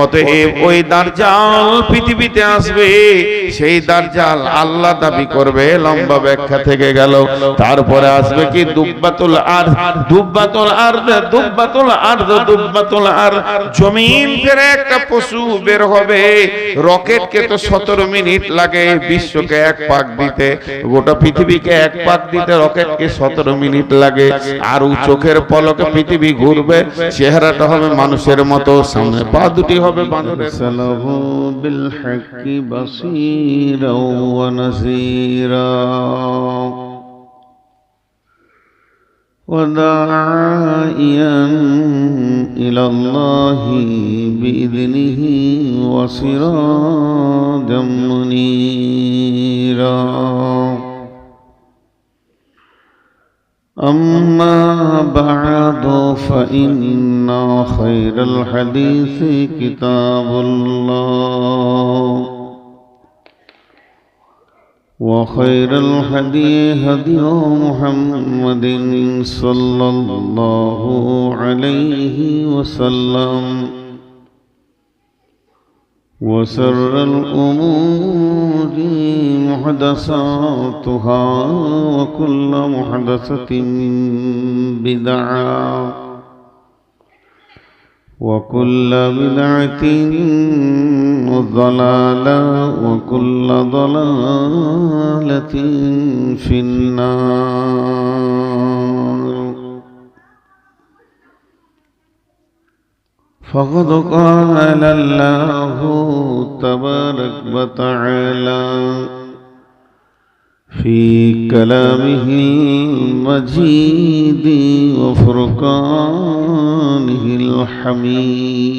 অতএব ওই দাজ্জাল পৃথিবীতে আসবে, সেই দাজ্জাল আল্লাহ দাবি করবে। লম্বা ব্যাখ্যা থেকে গেল। তারপরে আসবে কি দুব্বাতুল আরদ, দুব্বাতুল আরদ, দুব্বাতুল আরদ, দুব্বাতুল আরদ, জমিন থেকে একটা পশু বের হবে। রকেটকে তো 17 মিনিট লাগে বিশ্বকে এক পাক দিতে, গোটা পৃথিবীকে এক পাক দিতে রকেটকে 17 মিনিট লাগে। আর চোখের পলকে পৃথিবী ঘুরবে, চেহারাটা হবে মানুষের মতো, সামনে পা দুটি হবে বানরের। সালাহু বিল হাক্কি বাসীরা ওয়া নাযীরা ওয়া দাঈয়ান ইলাল্লাহি বিইذনিহি ওয়া সিরাজাম মুনীরা। أما بعد فإن خير الحديث كتاب الله وخير الهدي هدي محمد صلى الله عليه وسلم وشر الأمور محدثاتها وكل محدثة بدعة وكل بدعة ضلالة وكل ضلالة في النار. فقد قال الله تبارك وتعالى في كلامه المجيد وفرقانه الحميد: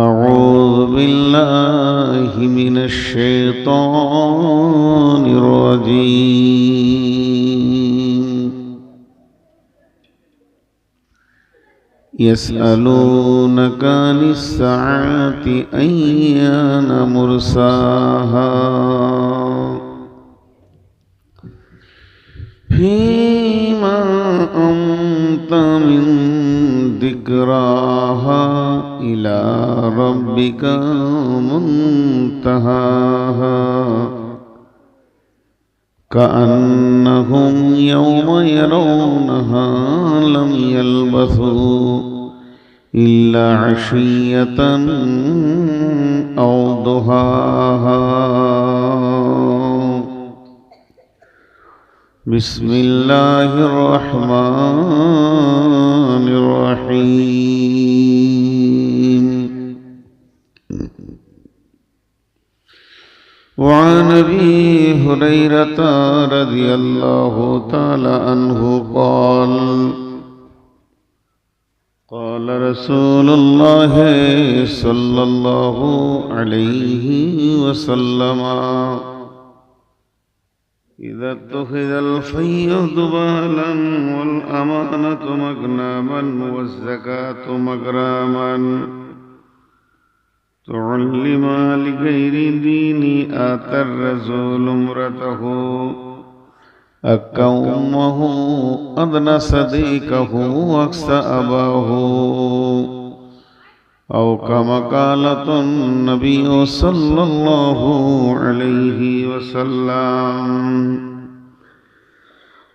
أعوذ بالله من الشيطان الرجيم. يسألونك عن الساعة أيان مرساها فيما أنت من ذكراها إلى ربك منتهاها كأنهم يوم يرونها لم يلبثوا إلا عشية أو ضحاها. بسم الله الرحمن الرحيم. وعن أبي هريرة رضي الله تعالى عنه قال: قال رسول الله صلى الله عليه وسلم: إذا اتخذ الفي ذبالا والأمانة مغنما والزكاة مغراما تعلم لغير دين آتى الرسول امرته أكا أمه أدنى صديقه وأقصى أباه أو كما قالت النبي صلى الله عليه وسلم.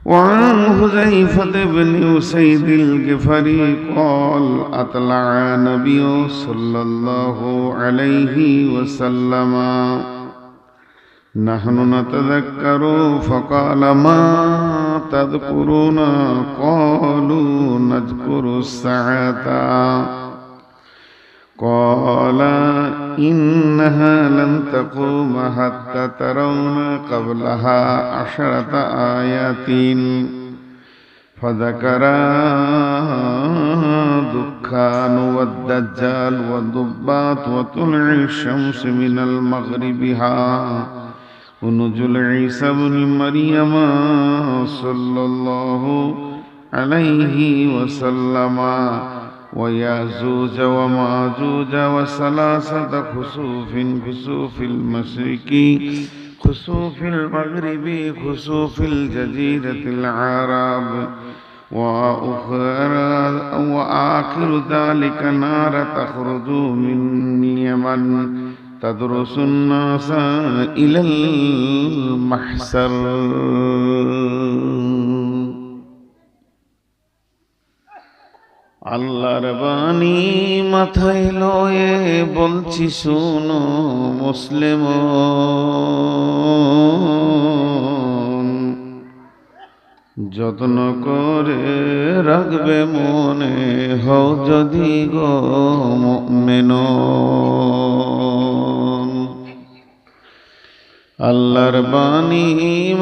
وعن حذيفة بن أسيد الغفاري قال: أطلع النبي صلى الله عليه وسلم نحن نتذكر فقال: ما تذكرون؟ قالوا: نذكر الساعة. قال: إنها لن تقوم حتى ترون قبلها 10 آيات. فذكر دخان والدجال والضبات وطلع الشمس من المغربها ونزول عيسى بن مريم صلى الله عليه وسلم ويأجوج ومأجوج وثلاثة خسوف: خسوف المشرق خسوف المغرب خسوف الجزيرة العرب وآخر ذلك نار تخرج من اليمن تدرس الناس إلى المحشر আল্লাহর বাণী মাথায় লয়ে বলছি শোনো মুসলিম, যত্ন করে রাখবে মনে হও যদি গো মুমিন। আল্লাহর বাণী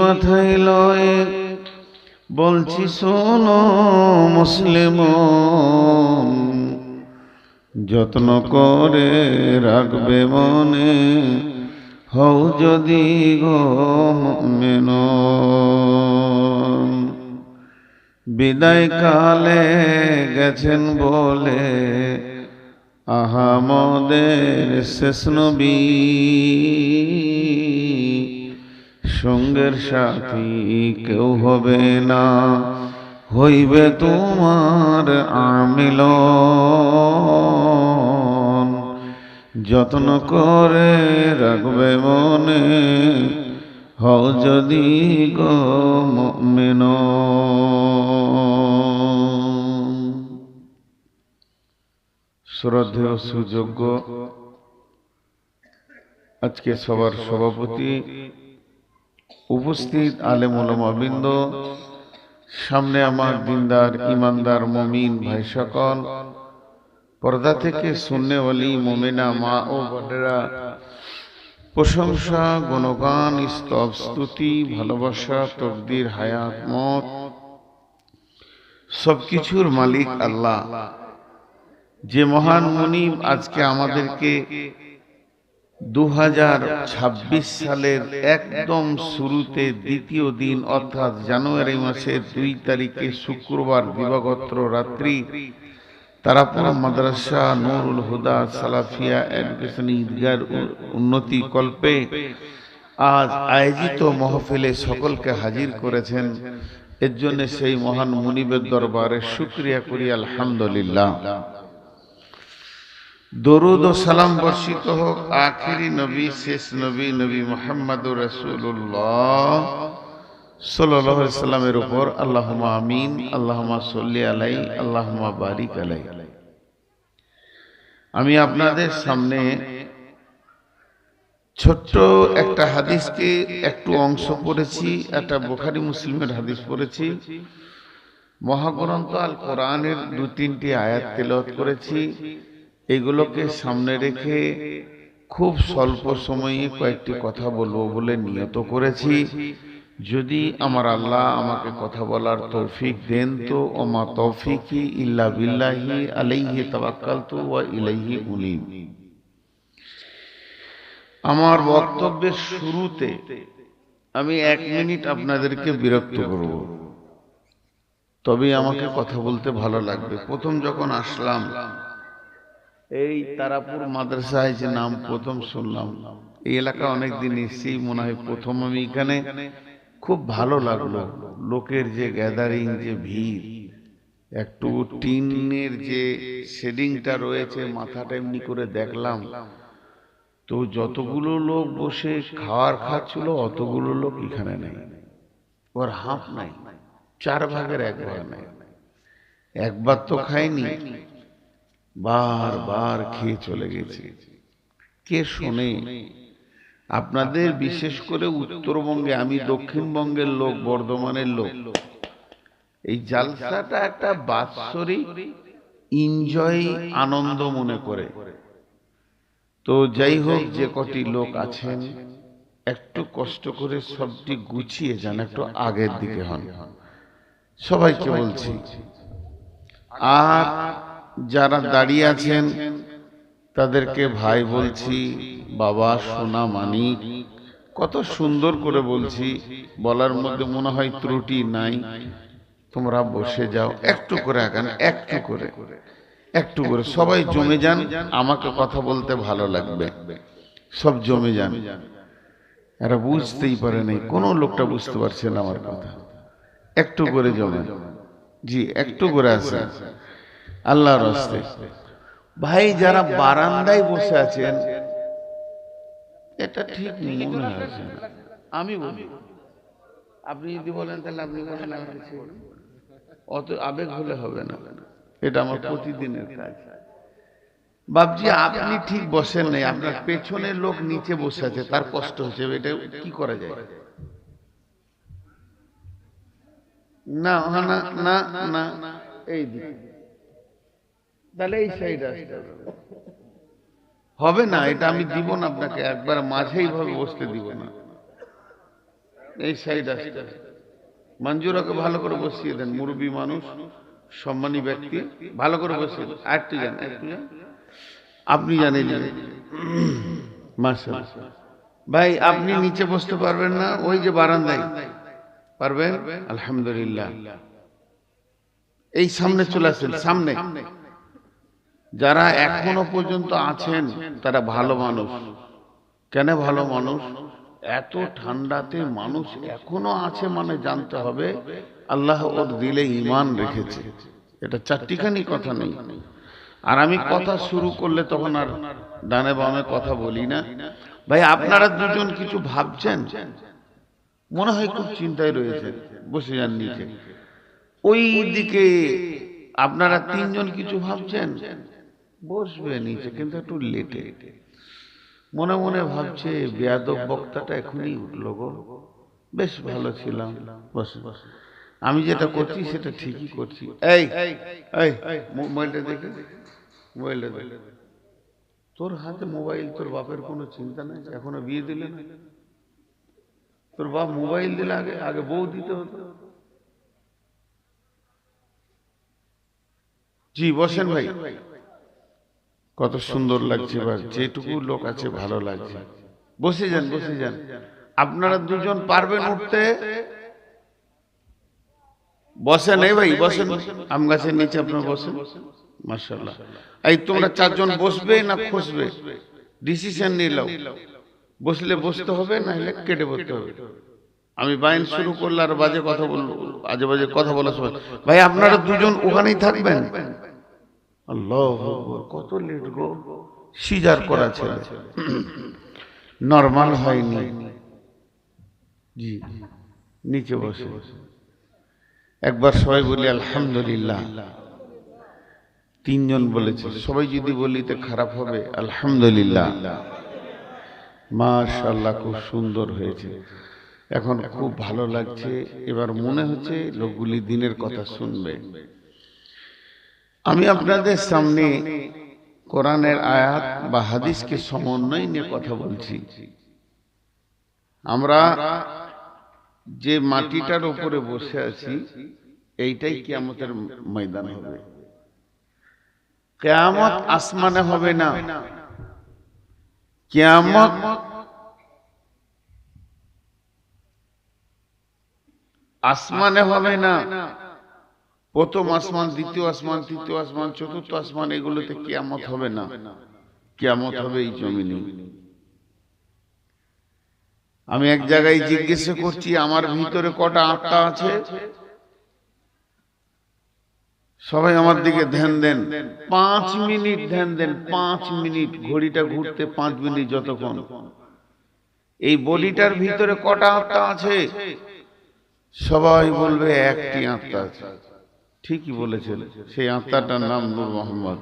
মাথায় লয়ে বলছি শোনো মুসলিম, যত্ন করে রাখবে মনে হও যদি গো মুমিন। বিদায় কালে গেছেন বলে আহামদের শেষ নবী, সঙ্গের সাথী কেউ হবে না, হইবে তোমার আমিলন। যত্ন করে রাখবে মনে হও যদি গো মুমিন। শ্রদ্ধেয় সুযোগ্য আজকে সবার সভাপতি, উপস্থিত আলেম ওলামাবৃন্দ, সামনে আমার দিনদার ইমানদার মুমিন ভাই সকল, পর্দা থেকে সুন্নেওয়ালি মুমিনা মা ও বোনেরা, প্রশংসা গুণগান স্তব স্তুতি ভালোবাসা তকদির হায়াত মত সবকিছুর মালিক আল্লাহ, যে মহান মুনিব আজকে আমাদেরকে 2026 সালের একদম শুরুতে দ্বিতীয় দিন অর্থাৎ জানুয়ারি মাসের 2 তারিখে শুক্রবার দিবাগত রাত্রি তারাপুর মাদ্রাসা নুরুল হুদা সালাফিয়া এডুকেশন ঈদগার উন্নতি কল্পে আজ আয়োজিত মাহফিলে সকলকে হাজির করেছেন। এর জন্য সেই মহান মুনিবের দরবারে শুকরিয়া করি আলহামদুলিল্লাহ। দরুদ ও সালাম বর্ষিত হোক আখিরি নবী শেষ নবী নবী মুহাম্মদুর রাসূলুল্লাহ সাল্লাল্লাহু আলাইহি সাল্লামের উপর। আল্লাহুম্মা আমিন, আল্লাহুম্মা সাল্লি আলাইহি, আল্লাহুম্মা বারিক আলাইহি। আমি আপনাদের সামনে ছোট্ট একটা হাদিসকে একটু অংশ পড়েছি, একটা বুখারী মুসলিমের হাদিস পড়েছি, মহাগ্রন্থ আল কোরআনের 2-3টি আয়াত তেলাওয়াত করেছি। এগুলোকে সামনে রেখে খুব স্বল্প সময়ে কয়েকটি কথা বলবো বলে নিয়ত করেছি। যদি আমার আল্লাহ আমাকে কথা বলার তৌফিক দেন তো ওমা তৌফিকি ইল্লা বিল্লাহি আলাইহি তাওয়াক্কালতু ওয়া ইলাইহি উনীব। আমার বক্তব্যের শুরুতে আমি 1 মিনিট আপনাদেরকে বিরক্ত করব, তবে আমাকে কথা বলতে ভালো লাগবে। প্রথম যখন আসলাম এই তারাপুর মাদ্রাসায়, যে নাম প্রথম শুনলাম, এই এলাকা অনেকদিন এসেছি, মনে হয় প্রথম আমি এখানে। খুব ভালো লাগলো, লোকের যে গ্যাদারিং, যে ভিড়, একটু টিনের যে শেডিংটা রয়েছে মাথাটা এমনি করে দেখলাম, তো যতগুলো লোক বসে খাওয়ার খাচ্ছিল অতগুলো লোক এখানে নেই, ওর হাফ নাই, 4 ভাগের 1 ভাগ নাই। একবার তো খাইনি, বারবার খেয়ে চলে গেছে। কে শোনে? আপনাদের বিশেষ করে উত্তরবঙ্গে, আমি দক্ষিণবঙ্গের লোক, বর্ধমানের লোক, এই জালসাটা একটা বাৎসরিক এনজয় আনন্দ মনে করে। তো যাই হোক, যে কটি লোক আছেন একটু কষ্ট করে সবটি গুছিয়ে যান, একটু আগের দিকে হন, সবাইকে বলছি। আর যারা দাঁড়িয়ে আছেন তাদেরকে ভাই বলছি, বাবা, সোনা, মানিক, কত সুন্দর করে বলছি, বলার মধ্যে মনে হয় ত্রুটি নাই। তোমরা বসে যাও, একটু করে আগান, একটু করে, একটু করে সবাই জমে যান, আমাকে কথা বলতে ভালো লাগবে। সব জমে যান, এরা বুঝতেই পারে নাই, কোনো লোকটা বুঝতে পারছে না আমার কথা। একটু করে জমে, জি একটু করে আছে আল্লাহর রাস্তে। ভাই যারা বারান্দায় বসে আছেন, এটা ঠিক মনে হচ্ছে না। আমি বলি, আপনি যদি বলেন তাহলে আপনি বলেন, আমি কিছু বলবো না। অত আবেগ হলে হবে না, এটা আমার প্রতিদিনের কাজ। বাবজি আপনি ঠিক বসেন নাই, আপনার পেছনের লোক নিচে বসে আছে, তার কষ্ট হচ্ছে, এটা কি করা যায়? না না না না, এই দিকে, তাহলে এই সাইড আসতে হবে না, এটা আমি দিব না আপনাকে, একবার মাঝেই ভাবে বসতে দিব না, এই সাইড আসতে। মঞ্জুরাকে ভালো করে বসিয়ে দেন, মুরব্বী মানুষ, সম্মানী ব্যক্তি, ভালো করে বসিয়ে দেন। একটু যান, একটু যান, আপনি জানেন মাশাআল্লাহ। ভাই আপনি নিচে বসতে পারবেন না, ওই যে বারান্দায় পারবেন? আলহামদুলিল্লাহ। এই সামনে চলে আসেন, সামনে। যারা এখনো পর্যন্ত আছেন তারা ভালো মানুষ। কেন ভালো মানুষ? এত ঠান্ডাতে মানুষ এখনো আছে, মানে জানতে হবে আল্লাহ ওর দিলে ঈমান রেখেছে, এটা চারটিখানি কথা নেই। আর আমি কথা শুরু করলে তখন আর ডানে বামে কথা বলি না। ভাই আপনারা দুজন কিছু ভাবছেন, মনে হয় খুব চিন্তায় রয়েছে, বসে যান নিচে। ওই দিকে আপনারা তিনজন কিছু ভাবছেন, বসবে নিচে, কিন্তু একটু লেটে। মনে মনে ভাবছে বেয়াদব বক্তাটা এখনই উঠলো গো, বেশ ভালো ছিলাম, বসে বসে আমি যেটা করছি সেটা ঠিকই করছি। এই এই মোবাইলটা দেখে, মোবাইলটা দেখে। তোর হাতে মোবাইল, তোর বাপের কোনো চিন্তা নেই, এখনো বিয়ে দিলে না? তোর বাপ মোবাইল দিলে আগে আগে বউ দিতে হতো। জি বসেন ভাই, কত সুন্দর লাগছে, এবার যেটুকু লোক আছে ভালো লাগছে। বসে যান, বসে যান। আপনারা দুজন পারবেন উঠতে? বসেন, এই ভাই বসেন, আম গাছের নিচে আপনারা বসেন। মাশাআল্লাহ। এই তোমরা চারজন বসবে না খসবে? ডিসিশন নিলাও, বসলে বসতে হবে, না হলে কেটে বসতে হবে। আমি বাইন শুরু করলে আর বাজে কথা বলবো, আজে বাজে কথা বলার সময়। ভাই আপনারা দুজন ওখানেই থাকবেন। আল্লাহু আকবার, কত লেট গো, সিজার করা ছেলে, নরমাল হয়নি। জি নিচে বসে একবার সবাই বলি আলহামদুলিল্লাহ। তিনজন বলেছে, সবাই যদি বলি তো খারাপ হবে। আলহামদুলিল্লাহ, মাশাআল্লাহ, খুব সুন্দর হয়েছে, এখন খুব ভালো লাগছে। এবার মনে হচ্ছে লোকগুলি দিনের কথা শুনবে। আমি আপনাদের সামনে কোরআনের আয়াত বা হাদিসকে সমন্বয় নিয়ে কথা বলছি। আমরা যে মাটিটার উপরে বসে আছি, এইটাই কিয়ামতের ময়দান হবে। কিয়ামত আসমানে হবে না, কিয়ামত আসমানে হবে না। প্রথম আসমান, দ্বিতীয় আসমান, তৃতীয় আসমান, চতুর্থ আসমান, এগুলোতে কিয়ামত হবে না। কিয়ামত হবে এই জমিনে। আমি এক জায়গায় জিজ্ঞেস করছি, আমার ভিতরে কটা আত্মা আছে? সবাই আমার দিকে ধ্যান দেন, 5 মিনিট ধ্যান দেন, 5 মিনিট, ঘড়িটা ঘুরতে 5 মিনিট যতক্ষণ। এই বডিটার ভিতরে কটা আত্মা আছে? সবাই বলবে একটি আত্মা আছে। ঠিকই বলেছেন, সেই আত্মাটার নাম নূর মোহাম্মদ।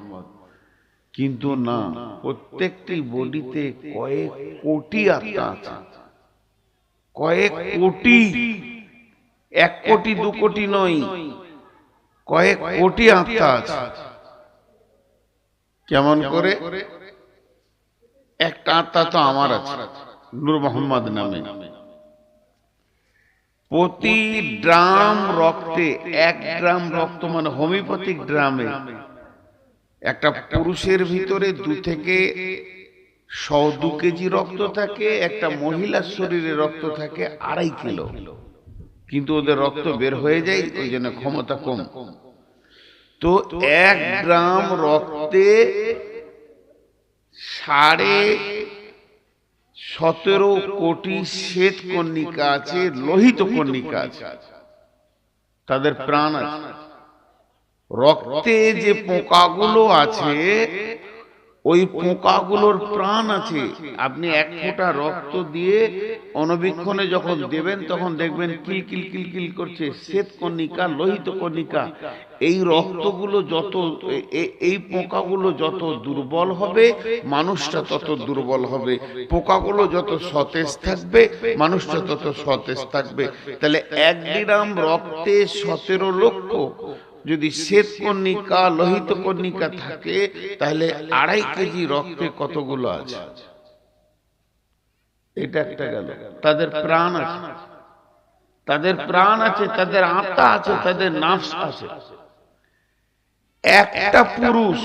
কিন্তু না, প্রত্যেকটি বডিতে কয়েক কোটি আত্মা আছে, কয়েক কোটি, 1 কোটি 2 কোটি নয়, কয়েক কোটি আত্মা আছে। কেমন করে? একটা আত্মা তো আমার আছে, নূর মোহাম্মদ নামে। প্রতি ড্রাম রক্তে, 1 গ্রাম রক্ত মানে হোমিওপ্যাথিক ড্রামে, একটা পুরুষের ভিতরে 2 থেকে 102 কেজি রক্ত থাকে, একটা মহিলার শরীরে রক্ত থাকে 2.5 কিলো। কিন্তু ওদের রক্ত বের হয়ে যায়, ওই জন্য ক্ষমতা কম। তো 1 গ্রাম রক্তে 17 কোটি শ্বেত কণিকা আছে, লোহিত কণিকা আছে, তাদের প্রাণ আছে। রক্তে যে পোকাগুলো আছে, ওই পোকাগুলোর প্রাণ আছে। আপনি এক ফোঁটা রক্ত দিয়ে অনবীক্ষণে যখন দেবেন তখন দেখবেন কিল কিল কিল কিল করছে। শ্বেত কণিকা, লোহিত কণিকা, এই রক্তগুলো যত, এই পোকাগুলো যত দুর্বল হবে মানুষটা তত দুর্বল হবে, পোকাগুলো যত সতেজ থাকবে মানুষটা তত সতেজ থাকবে। তাহলে 1 গ্রাম রক্তে 17 লক্ষ যদি শ্বেত কণিকা, লোহিত কণিকা থাকে, তাহলে 2.5 কেজি রক্তে কতগুলো আছে? এটা একটা গেল। তাদের প্রাণ আছে, তাদের প্রাণ আছে, তাদের আত্মা আছে, তাদের নাফস আছে। একটা পুরুষ,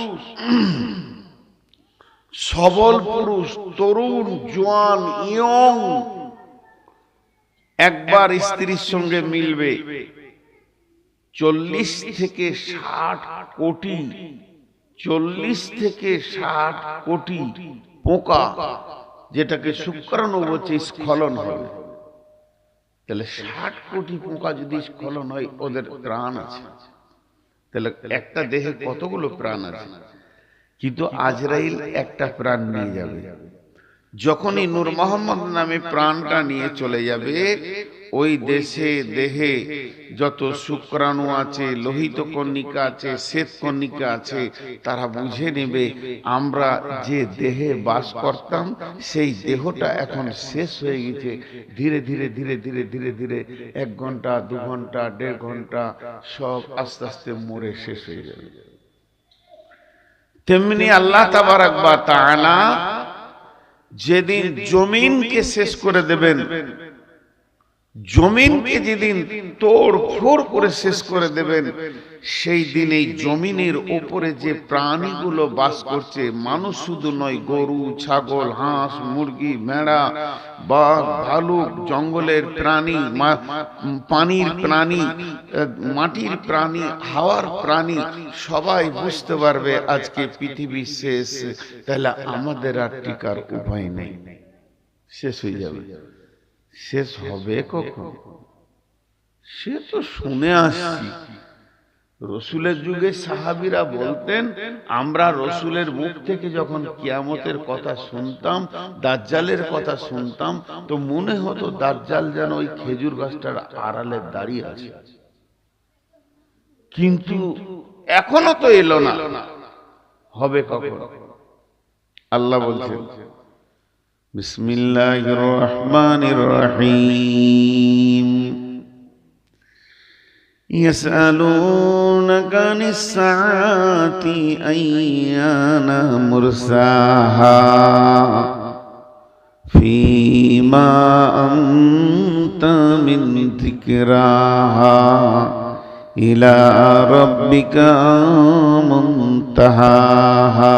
সবল পুরুষ, তরুণ, জোয়ান, ইয়ং, একবার স্ত্রীর সঙ্গে মিলবে, 40 থেকে 60 কোটি, 40 থেকে 60 কোটি পোকা, যেটাকে শুক্রাণু বলছে, স্খলন হবে। তাহলে 60 কোটি পোকা যদি স্খলন হয়, ওদের প্রাণ আছে। তাহলে একটা দেহে কতগুলো প্রাণ আছে? কিন্তু আজরাইল একটা প্রাণ নিয়ে যাবে। যখনই নূর মোহাম্মদ নামে প্রাণটা নিয়ে চলে যাবে, ওই দেহে যত শুক্রাণু আছে, লোহিত কণিকা আছে, শ্বেত কণিকা আছে, তারা বুঝে নেবে আমরা যে দেহে বাস করতাম সেই দেহটা এখন শেষ হয়ে গেছে। ধীরে ধীরে ধীরে ধীরে ধীরে ধীরে 1 ঘন্টা, 2 ঘন্টা, 1.5 ঘন্টা সব আস্তে আস্তে মরে শেষ হয়ে যাবে। তেমনি আল্লাহ তাবারাক ওয়া তাআলা যেদিন জমিনকে শেষ করে দেবেন, জমিনকে যেদিন তোড় ফোড় করে শেষ করে দেবেন, সেই দিন এই জমিনের উপরে যে প্রাণীগুলো বাস করছে, মানুষ শুধু নয়, গরু, ছাগল, হাঁস, মুরগি, ভেড়া, বাঘ, ভালুক, জঙ্গলের প্রাণী, পানির প্রাণী, মাটির প্রাণী, হাওয়ার প্রাণী, সবাই বুঝতে পারবে আজকে পৃথিবী শেষ। তাহলে আমাদের আর টিকার উপায় নেই, শেষ হয়ে যাবে। শেষ হবে কখন? সে তো শুনে আসছি। রসুলের যুগে সাহাবীরা বলতেন, আমরা রসুলের মুখ থেকে যখন কিয়ামতের কথা শুনতাম, দাজ্জালের কথা শুনতাম, তো মনে হতো দাজ্জাল যেন ওই খেজুর গাছটার আড়ালে দাঁড়িয়ে আছে। কিন্তু এখনো তো এলো না, হবে কখন? আল্লাহ বলছেন, বিসমিল্লাহির রহমানির রহিম, ইয়াসআলুনাকা আনিস সাআতি আইয়ানা মুরসাহা ফীমা আনতা মিন যিকরাহা ইলা রাব্বিকা মুনতাহাহা।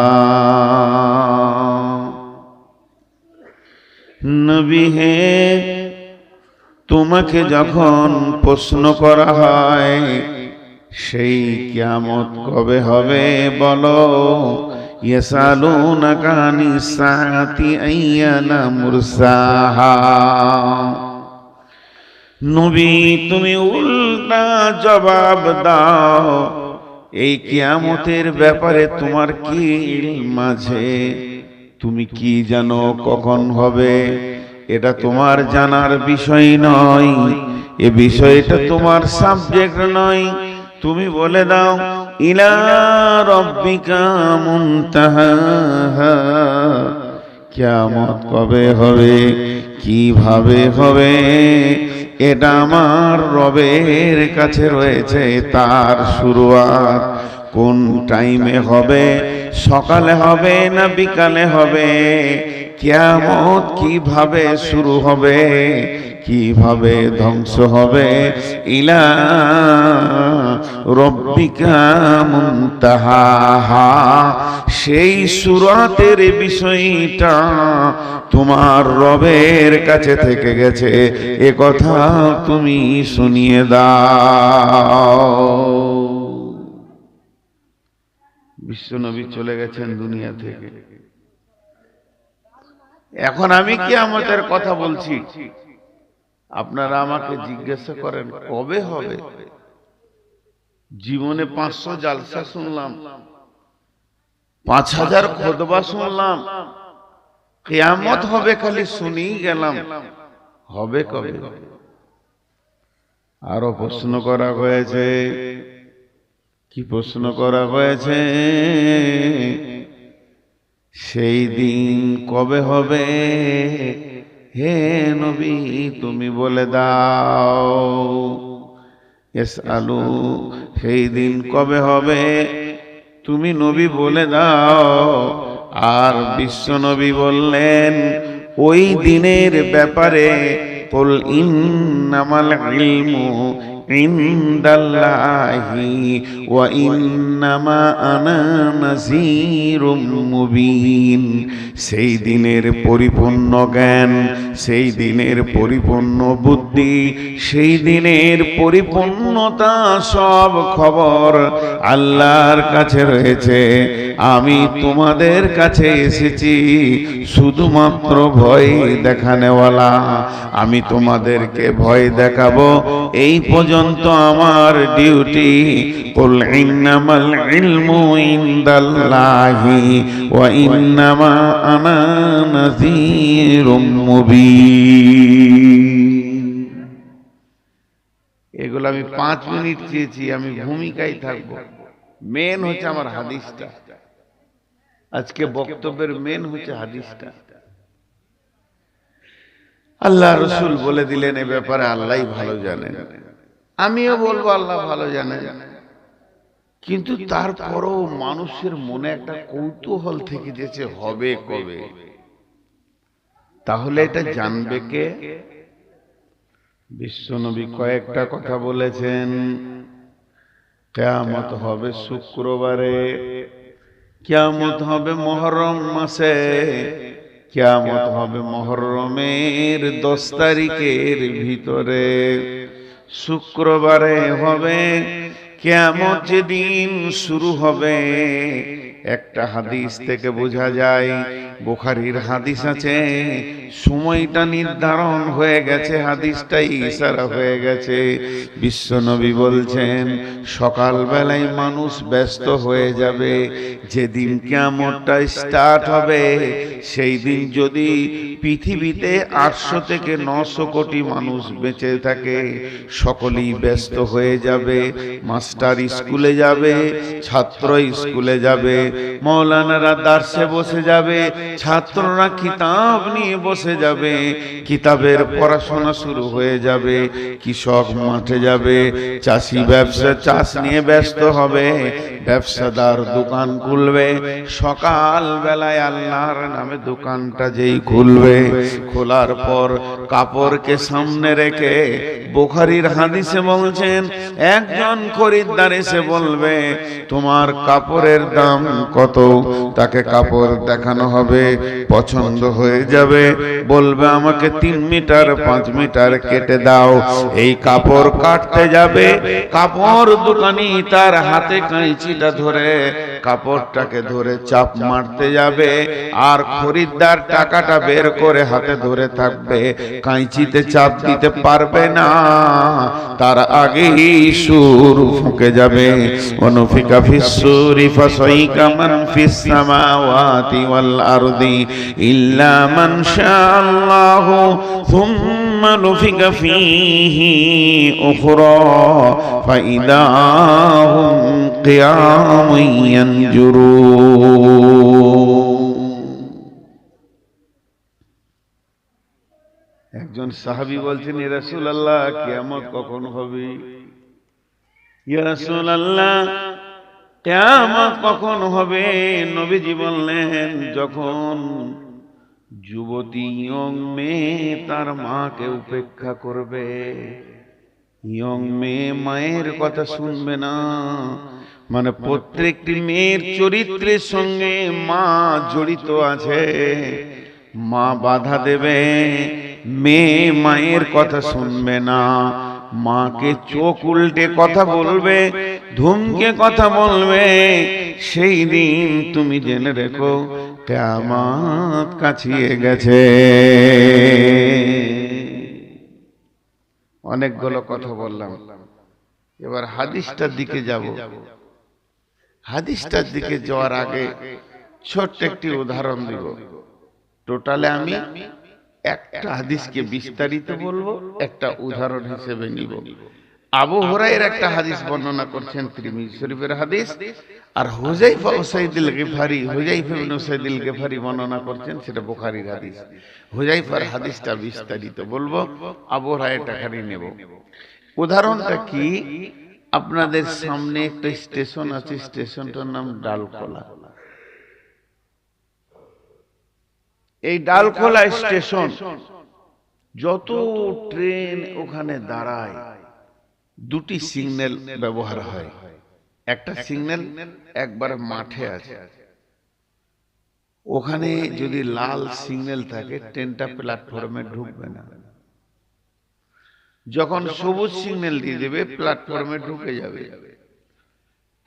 নবী হে, তোমাকে যখন প্রশ্ন করা হয় সেই কিয়ামত কবে হবে বলো, ইয়াসালুনাকা আনিস সাআতি আইয়ানা মুরসাহা। নবী তুমি উল্টা জবাব দাও, এই কিয়ামতের ব্যাপারে তোমার কি মাঝে, তুমি কি জানো কখন হবে? এটা তোমার জানার বিষয় নয়, এ বিষয়টা তোমার সাবজেক্ট নয়। তুমি বলে দাও, ইলা রাব্বিকা মুনতাহাহা, কিয়ামত কবে হবে, কিভাবে হবে, এটা আমার রবের কাছে রয়েছে তার শুরুয়াত। কোন টাইমে হবে, সকালে হবে না বিকালে হবে, কিয়ামত কিভাবে শুরু হবে, কিভাবে ধ্বংস হবে, ইলা রাব্বিকা মুনতাহাহা, সেই সূরাতের বিষয়টা তোমার রবের কাছে থেকে গেছে, এ কথা তুমি শুনিয়ে দাও। বিশ্বনবী চলে গেছেন দুনিয়া থেকে, এখন আমি কিয়ামতের কথা বলছি, আপনারা আমাকে জিজ্ঞাসা করেন কবে হবে। জীবনে 500 জালসা শুনলাম, 5000 খুতবা শুনলাম, কিয়ামত হবে খালি শুনেই গেলাম, হবে কবে? আরো প্রশ্ন করা হয়েছে। কি প্রশ্ন করা হয়েছে? সেই দিন কবে হবে হে নবী, তুমি বলে দাও। ইসআলু, সেই দিন কবে হবে তুমি নবী বলে দাও। আর বিশ্ব নবী বললেন ওই দিনের ব্যাপারে, কুল ইন্নামাল ইলমু ইনদাল্লাহি ওয়া ইন্নামা আনা নাযীরুম মুবিন। সেই দিনের পরিপূর্ণ জ্ঞান, সেই দিনের পরিপূর্ণ বুদ্ধি, সেই দিনের পরিপূর্ণতা, সব খবর আল্লাহর কাছে রয়েছে। আমি তোমাদের কাছে এসেছি শুধুমাত্র ভয় দেখানেওয়ালা। আমি তোমাদেরকে ভয় দেখাবো, এই পর্যন্ত আমার ডিউটি। কুল ইন্নামাল ইলমু ইনদাল্লাহি ওয়া ইন্নামা আনা নাযীরুম মুবিন। এগুলো আমি 5 মিনিট চেয়েছি, আমি ভূমিকায় থাকবো। মেন হচ্ছে আমার হাদিসটা, আজকে বক্তব্যের মেন হচ্ছে হাদিসটা। আল্লাহ রসুল বলে দিলেন এ ব্যাপারে, আল্লাহই ভালো জানেন। আমিও বলবো আল্লাহ ভালো জানেন, কিন্তু তারপরও মানুষের মনে একটা কৌতূহল থেকে যেছে হবে কবে। তাহলে এটা জানবে কে? বিশ্বনবী কয়েকটা কথা বলেছেন। কিয়ামত হবে শুক্রবারে, কিয়ামত হবে মুহররম মাসে, কিয়ামত হবে মুহররমের 10 তারিখের ভিতরে, শুক্রবারে হবে। কিয়ামত যেদিন শুরু হবে, একটা হাদিস থেকে বোঝা যায়, বুখারীর হাদিস আছে, সময়টা নির্ধারণ হয়ে গেছে, হাদিসটাই ইশারা হয়ে গেছে। বিশ্বনবী বলছেন সকাল বেলায় মানুষ ব্যস্ত হয়ে যাবে। যেদিন কিয়ামতটা স্টার্ট হবে, সেই দিন যদি পৃথিবীতে 800 থেকে 900 কোটি মানুষ বেঁচে থাকে, সকলেই ব্যস্ত হয়ে যাবে। মাস্টার স্কুলে যাবে, ছাত্র স্কুলে যাবে, মৌলানারা দার্সে বসে যাবে, ছাত্ররা কিতাব নিয়ে বসে যাবে, কিতাবের পড়াশোনা শুরু হয়ে যাবে। কৃষক মাঠে যাবে, চাষি ব্যবসা, চাষ নিয়ে ব্যস্ত হবে, ব্যবসাদার দোকান খুলবে। সকাল বেলায় আল্লাহর নামে দোকানটা যেই খুলবে, খোলার পর কাপড়কে সামনে রেখে, বুখারীর হাদিসে বলছেন একজন খরিদ্দার এসে বলবে তোমার কাপড়ের দাম কত? তাকে কাপড় দেখানো হবে, পছন্দ হয়ে যাবে, বলবে আমাকে 3 মিটার 5 মিটার কেটে দাও। এই কাপড় কাটতে যাবে, কাপড় দোকানি তার হাতে কাঁচিটা ধরে কাপড়টাকে ধরে চাপ মারতে যাবে, আর খরিদ্দার টাকাটা বের করে হাতে ধরে থাকবে, কাঁচিতে চাপ দিতে পারবে না, তার আগেই সুর ফুঁকে যাবে। অনুফিকা ফিসসুরি ফাসাইকা মান ফিস সামাওয়াতি ওয়াল আরদি ইল্লা মান শাআল্লাহু সুম্মা নুফিকা ফীহি উখরা ফাইদা হুম কিয়ামুন ইয়ানজুরুন। একজন সাহাবী বলছেন ইয়া রাসূলুল্লাহ কিয়ামত কখন হবে? ইয়া রাসূলুল্লাহ কিয়ামত কখন হবে? নবীজি বললেন যখন যুবতী ইয়ং মেয়ে তার মাকে উপেক্ষা করবে। ইয়ং মেয়ে মায়ের কথা শুনবে না, মানে প্রত্যেকটি মেয়ের চরিত্রের সঙ্গে মা জড়িত আছে। মা বাধা দেবে, মেয়ে মায়ের কথা শুনবে না, মাকে চোখ উল্টে কথা বলবে, ধুমকে কথা বলবে। সেই দিন তুমি জেনে রেখো কিয়ামত কাছিয়ে গেছে। অনেকগুলো কথা বললাম, এবার হাদিসটার দিকে যাব। হাদিসটার দিকে যাওয়ার আগে ছোট্ট একটি উদাহরণ দিব। টোটালে আমি একটা হাদিসকে বিস্তারিত বলবো, একটা উদাহরণ হিসেবে নিব। আবু হুরায়রা একটা হাদিস বর্ণনা করছেন, তিরমিজি শরীফের হাদিস, আর হুযায়ফা উসাইদুল গিফারি, হুযায়ফা ইবনে উসাইদুল গিফারি বর্ণনা করছেন, সেটা বুখারীর হাদিস। হুযায়ফার হাদিসটা বিস্তারিত বলবো, আবু হুরায়রাটা খালি নেব। উদাহরণটা কি? আপনাদের সামনে একটা স্টেশন আছে, স্টেশনটার নাম ডালখোলা। এই ডালখোলা স্টেশন, যত ট্রেন ওখানে দাঁড়ায় দুটি সিগন্যাল ব্যবহার হয়। একটা সিগন্যাল একবার মাঠে আছে, ওখানে যদি লাল সিগন্যাল থাকে ট্রেনটা প্ল্যাটফর্মে ঢুকবে না। যখন সবুজ সিগন্যাল দিয়ে দেবে প্ল্যাটফর্মে ঢুকে যাবে।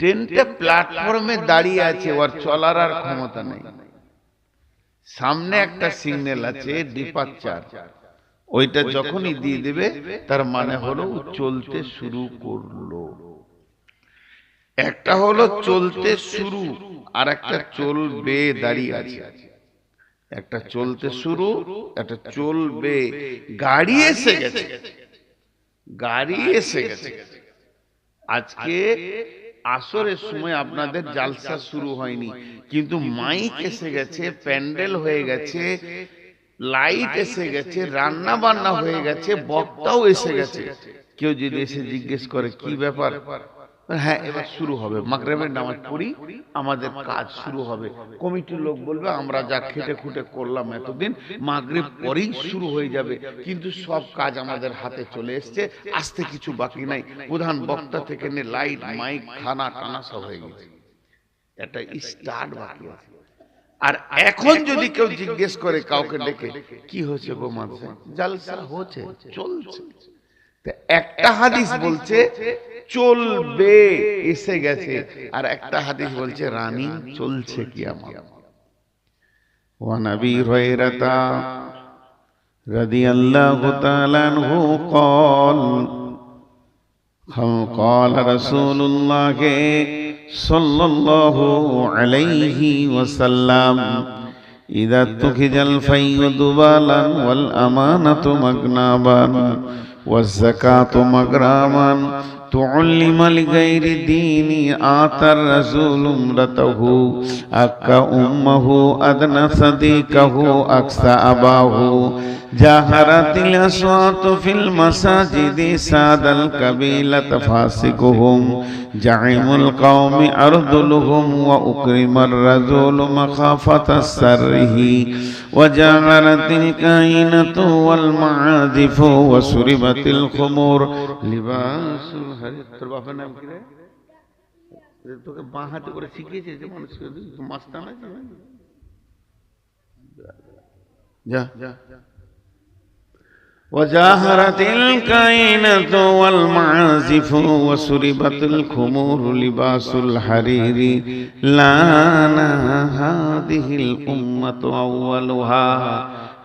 ট্রেনটা প্ল্যাটফর্মে দাঁড়িয়ে আছে, ওর চলার আর ক্ষমতা নেই। সামনে একটা সিগন্যাল আছে ডিপারচার, ওইটা যখনই দিয়ে দেবে তার মানে হলো চলতে শুরু করলো। একটা হলো চলতে শুরু, আর একটা চলবে দাঁড়িয়ে আছে। একটা চলতে শুরু, একটা চলবে। গাড়ি এসে গেছে, গাড়ি এসে গেছে। আজকে আসরের সময় আপনাদের জালসা শুরু হয়নি, কিন্তু মাইক এসে গেছে, প্যান্ডেল হয়ে গেছে, লাইট এসে গেছে, রান্না বান্না হয়ে গেছে, বক্তাও এসে গেছে। কেউ যদি এসে জিজ্ঞেস করে কি ব্যাপার, হ্যাঁ এবার শুরু হবে, মাগরিবের নামাজ পড়ি, আমাদের কাজ শুরু হবে। কমিটির লোক বলবে আমরা যা খেটে খুঁটে করলাম এতদিন, মাগরিব পরেই শুরু হয়ে যাবে, কিন্তু সব কাজ আমাদের হাতে চলে এসছে, আসতে কিছু বাকি নাই। প্রধান বক্তা থেকে নিয়ে লাইট মাইক খানা টানা সব হয়ে গেছে, একটা স্টার্ট বাকি আছে। আর এখন যদি কেউ জিজ্ঞেস করে কাউকে ডেকে কি হয়েছে গো মাঝে, জালসা হচ্ছে, চলছে। একটা হাদিস বলছে চলবে এসে গেছে, আর একটা হাদিস বলছে রানিং চলছে কিয়ামত। ওয়া নবী হুরায়রা রাদিয়াল্লাহু তাআলা আনহু قال قال رسول الله صلى الله عليه وسلم إذا اتخذ الفي ذبالا والأمانة مغنابا والزكاة مغراما تعلم لغير دين آتى الرسول امرته أكا أمه أدنى صديقه أكسى أباه جاهرت الأصوات في المساجد ساد القبيلة فاسقهم جعم القوم أرذلهم وأكرم الرذول مخافة سره وجاهرت الكائنة والمعازف وسربت الخمور لباس الحرير। তোর বাপের নাম কি রে? তোকে বাঁ হাতে করে শিখিয়েছে যে মানুষকে, মাস্তানা যা যা। وجاهرت الكائنة والمعازف وسربت الخمور لباس الحرير لانا هذه الأمة أولها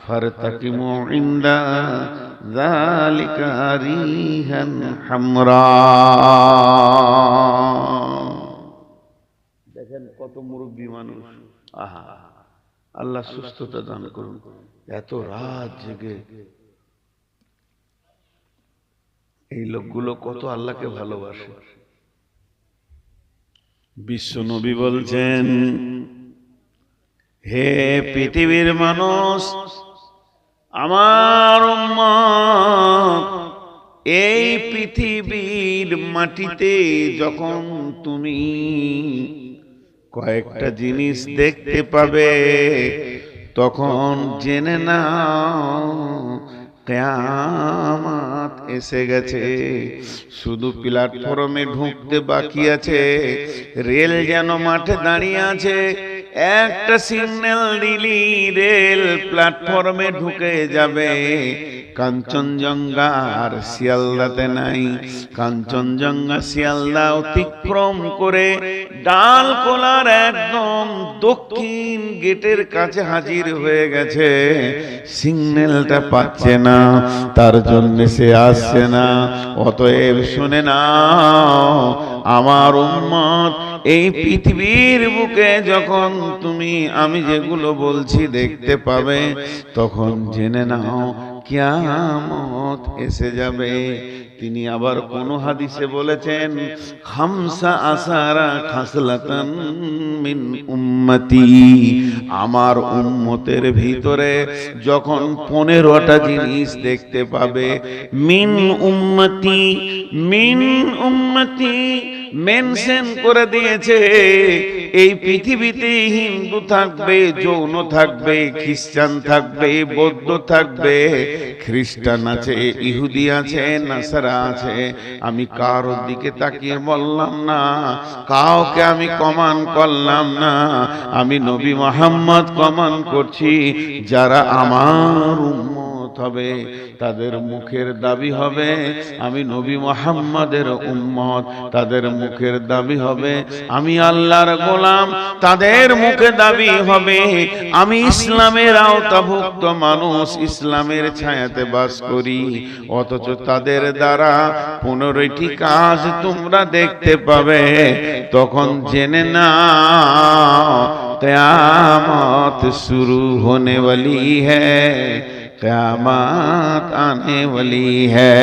فارتكموا عند ذلك ريحا حمراء। দেখেন কত মুরব্বী মানুষ, আহা আল্লাহ সুস্থতা দান করুন, এত রাত জেগে এই লোকগুলো কত আল্লাহকে ভালোবাসে। বিশ্ব নবী বলছেন, হে পৃথিবীর মানুষ, আমার উম্মত, এই পৃথিবীর মাটিতে যখন তুমি কয়েকটা জিনিস দেখতে পাবে, তখন জেনে নাও কিয়ামত এসে গেছে। শুধু প্ল্যাটফর্মে ঢুকতে বাকি আছে, রেল যেন মাঠে দাঁড়িয়ে আছে। একটা সিগন্যাল দিলি রেল প্ল্যাটফর্মে ঢুকে যাবে, কাঞ্চনজঙ্ঘা আর শিয়ালদাতে নাই। কাঞ্চনজঙ্ঘা শিয়ালদা অতিক্রম করে ডালকোলার একদম দক্ষিণ গেটের কাছে হাজির হয়ে গেছে। সিগন্যালটা পাচ্ছে না, তার জন্য সে আসছে না। অতএব শুনে নাও আমার উম্মত, এই পৃথিবীর বুকে যখন তুমি আমি যেগুলো বলছি দেখতে পাবে, তখন জেনে নাও কিয়ামত এসে যাবে। তিনি আবার কোন হাদিসে বলেছেন, খামসা আসারা খাসলাতান মিন উম্মতি, আমার উম্মতের ভিতরে যখন 15টা জিনিস দেখতে পাবে। মিন উম্মতি, মিন উম্মতি মেনশন করে দিয়েছে। এই পৃথিবীতে হিন্দু থাকবে, যৌন থাকবে, খ্রিস্টান থাকবে, বৌদ্ধ থাকবে, খ্রিস্টান আছে, ইহুদি আছে, নাসারা আছে। আমি কারোর দিকে তাকিয়ে বললাম না, কাউকে আমি কমান করলাম না, আমি নবী মুহাম্মদ কমান করছি। যারা আমার উম্মত হবে তাদের মুখের দাবি হবে আমি নবী মুহাম্মাদের উম্মত, তাদের মুখের দাবি হবে আমি আল্লাহর গোলাম, তাদের মুখে দাবি হবে আমি ইসলামের আওতাভুক্ত মানুষ, ইসলামের ছায়াতে বাস করি। অথচ তাদের দ্বারা 15টি কাজ তোমরা দেখতে পাবে। তখন জেনে নাও কিয়ামত শুরু होने वाली है, क़यामत आने वाली है।